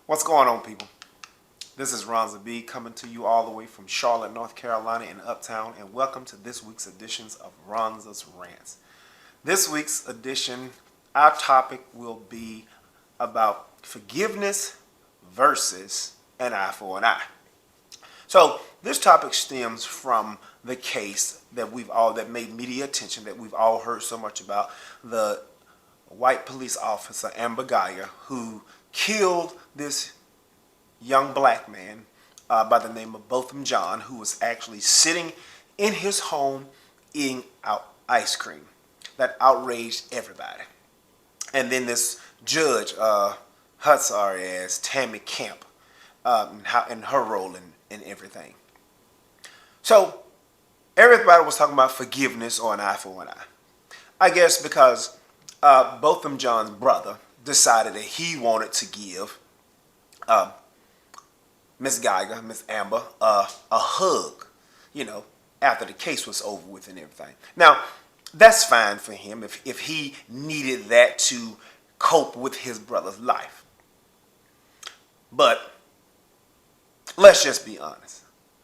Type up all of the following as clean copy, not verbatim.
What's going on, people? This is Ronza Bee coming to you all the way from Charlotte, North Carolina in Uptown, and welcome to this week's editions of Ronza's Rants. This week's edition, our topic will be about forgiveness versus an eye for an eye. So this topic stems from the case that made media attention, that we've all heard so much about, the white police officer Amber Guyger, who killed this young black man by the name of Botham John, who was actually sitting in his home eating out ice cream. That outraged everybody. And then this judge, sorry ass Tammy Kemp, and her role in everything. So everybody was talking about forgiveness or an eye for an eye. I guess because Botham John's brother decided that he wanted to give Miss Guyger, Miss Amber, a hug, after the case was over with and everything. Now, that's fine for him if he needed that to cope with his brother's life. But let's just be honest.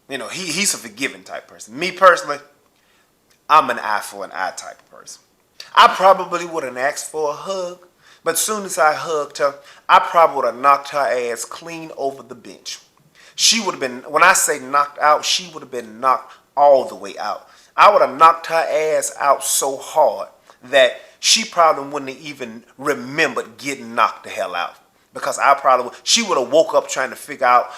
He's a forgiving type person. Me personally, I'm an eye for an eye type of person. I probably wouldn't ask for a hug, but as soon as I hugged her, I probably would have knocked her ass clean over the bench. She would have been, when I say knocked out, she would have been knocked all the way out. I would have knocked her ass out so hard that she probably wouldn't have even remembered getting knocked the hell out. Because she would have woke up trying to figure out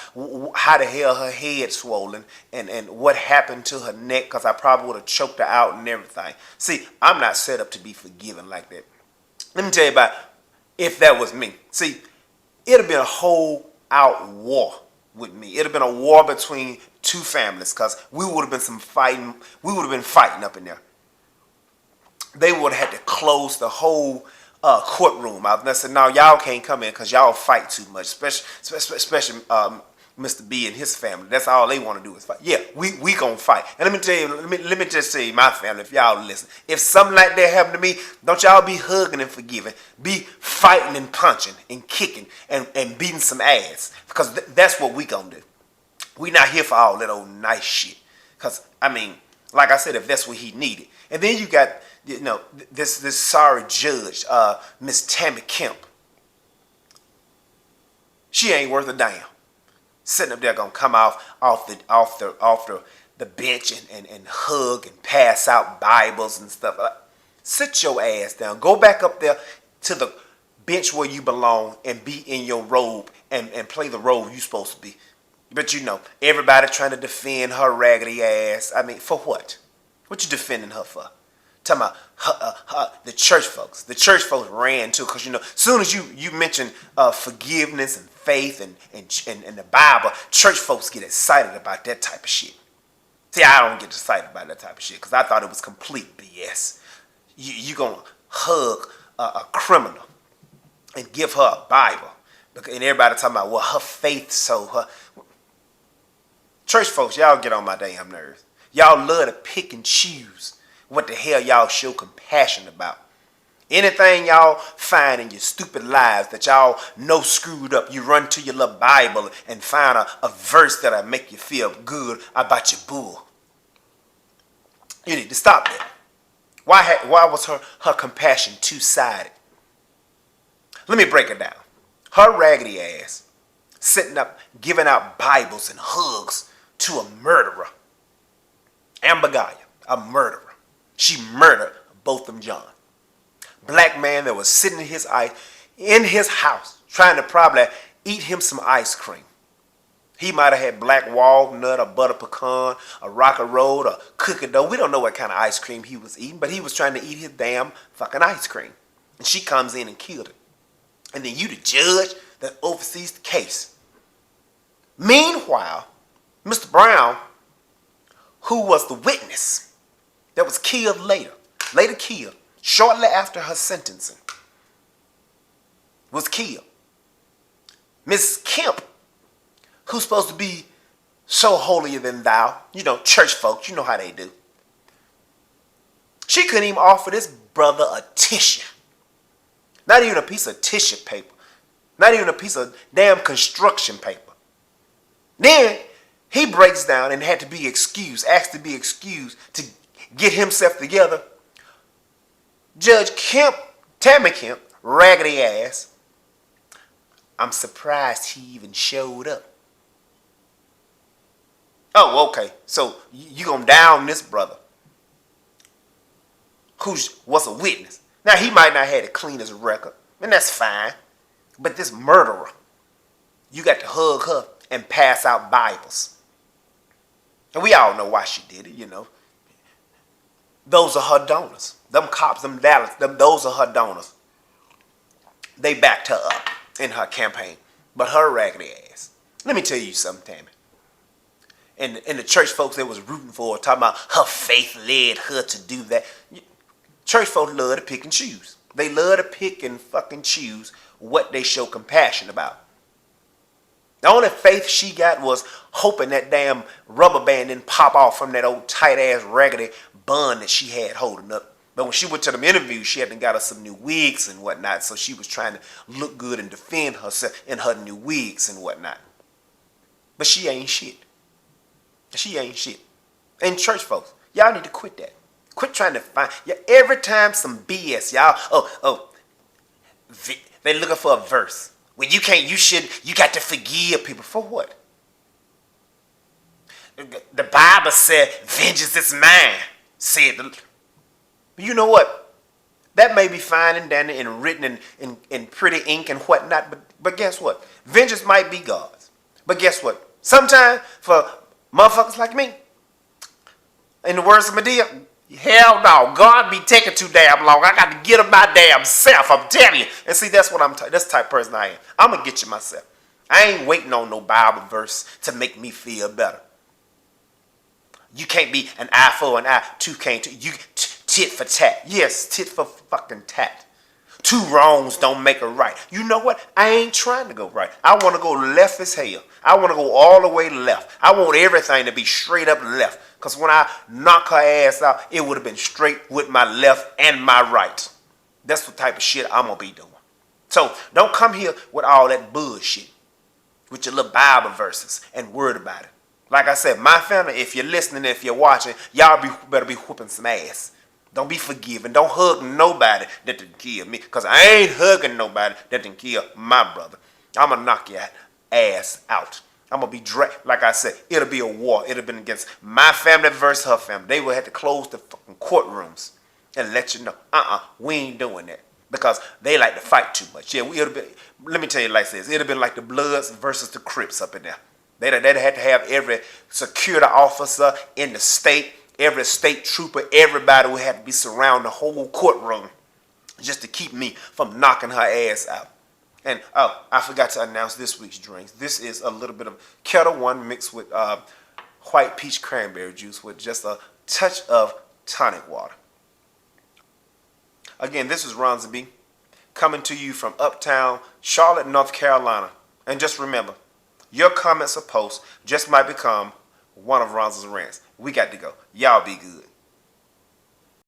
how the hell her head swollen and what happened to her neck, because I probably would have choked her out and everything. See, I'm not set up to be forgiven like that. Let me tell you about if that was me. See, it would have been a whole out war with me. It would have been a war between two families, because we would have been fighting up in there. They would have had to close the whole courtroom out. And I said, no, y'all can't come in because y'all fight too much, especially Mr. B and his family. That's all they want to do is fight. Yeah, we gonna fight. And let me tell you, let me just say, my family, if y'all listen, if something like that happened to me, don't y'all be hugging and forgiving. Be fighting and punching and kicking and beating some ass, because that's what we gonna do. We not here for all that old nice shit. Because, like I said, if that's what he needed. And then you got, this sorry judge, Miss Tammy Kemp. She ain't worth a damn. Sitting up there gonna come off the bench and hug and pass out Bibles and stuff. Sit your ass down. Go back up there to the bench where you belong and be in your robe and play the role you supposed to be. But everybody trying to defend her raggedy ass. For what? What you defending her for? Talking about the church folks. The church folks ran too, because as soon as you mention forgiveness and faith and the Bible, church folks get excited about that type of shit. See, I don't get excited about that type of shit because I thought it was complete BS. You gonna hug a criminal and give her a Bible, and everybody talking about, well, her faith, so her. Church folks, y'all get on my damn nerves. Y'all love to pick and choose what the hell y'all show compassion about. Anything y'all find in your stupid lives that y'all know screwed up, you run to your little Bible and find a verse that'll make you feel good about your bull. You need to stop that. Why was her compassion two-sided? Let me break it down. Her raggedy ass sitting up giving out Bibles and hugs to a murderer. Amber Guyger, a murderer. She murdered Botham John. Black man that was sitting in his house trying to probably eat him some ice cream. He might have had black walnut, a butter pecan, a rocket roll, a cookie dough. We don't know what kind of ice cream he was eating, but he was trying to eat his damn fucking ice cream. And she comes in and killed him. And then you the judge that oversees the case. Meanwhile, Mr. Brown, who was the witness that was killed later killed, shortly after her sentencing, was killed. Miss Kemp, who's supposed to be so holier than thou, church folks, you know how they do. She couldn't even offer this brother a tissue. Not even a piece of tissue paper. Not even a piece of damn construction paper. Then he breaks down and had to be excused, asked to be excused to get himself together. Judge Kemp, Tammy Kemp, raggedy ass, I'm surprised he even showed up. Oh, okay. So you gonna down this brother who was a witness. Now, he might not have the cleanest record, and that's fine. But this murderer, you got to hug her and pass out Bibles. And we all know why she did it, you know. Those are her donors. Them cops, them Dallas, those are her donors. They backed her up in her campaign. But her raggedy ass. Let me tell you something, Tammy. And the church folks that was rooting for her, talking about her faith led her to do that. Church folks love to pick and choose. They love to pick and fucking choose what they show compassion about. The only faith she got was hoping that damn rubber band didn't pop off from that old tight ass raggedy bun that she had holding up. But when she went to them interviews, she hadn't got her some new wigs and whatnot. So she was trying to look good and defend herself in her new wigs and whatnot. But she ain't shit. She ain't shit. And church folks, y'all need to quit that. Quit trying to find. Yeah, every time some BS, y'all. They looking for a verse. When you can't, you got to forgive people. For what? The Bible said, vengeance is mine. Said the. You know what? That may be fine and dandy and written in pretty ink and whatnot, but guess what? Vengeance might be God's. But guess what? Sometimes for motherfuckers like me, in the words of Medea, hell no, God be taking too damn long. I got to get him my damn self, I'm telling you. And see, that's what that's the type of person I am. I'm going to get you myself. I ain't waiting on no Bible verse to make me feel better. You can't be an eye for an eye, two can't, you tit for tat. Yes, tit for fucking tat. Two wrongs don't make a right. You know what? I ain't trying to go right. I want to go left as hell. I want to go all the way left. I want everything to be straight up left. Because when I knock her ass out, it would have been straight with my left and my right. That's the type of shit I'm going to be doing. So don't come here with all that bullshit. With your little Bible verses and word about it. Like I said, my family, if you're listening, if you're watching, y'all better be whooping some ass. Don't be forgiving. Don't hug nobody that didn't kill me. Because I ain't hugging nobody that didn't kill my brother. I'm going to knock your ass out. I'm going to be like I said, it'll be a war. It'll be against my family versus her family. They will have to close the fucking courtrooms and let you know, we ain't doing that. Because they like to fight too much. Yeah, let me tell you like this. It'd have been like the Bloods versus the Crips up in there. They'd have to have every security officer in the state, every state trooper, everybody would have to be surrounding the whole courtroom just to keep me from knocking her ass out. And, I forgot to announce this week's drinks. This is a little bit of Kettle One mixed with white peach cranberry juice with just a touch of tonic water. Again, this is Ronza Bee coming to you from uptown Charlotte, North Carolina. And just remember, your comments or posts just might become one of Ronza's rants. We got to go. Y'all be good.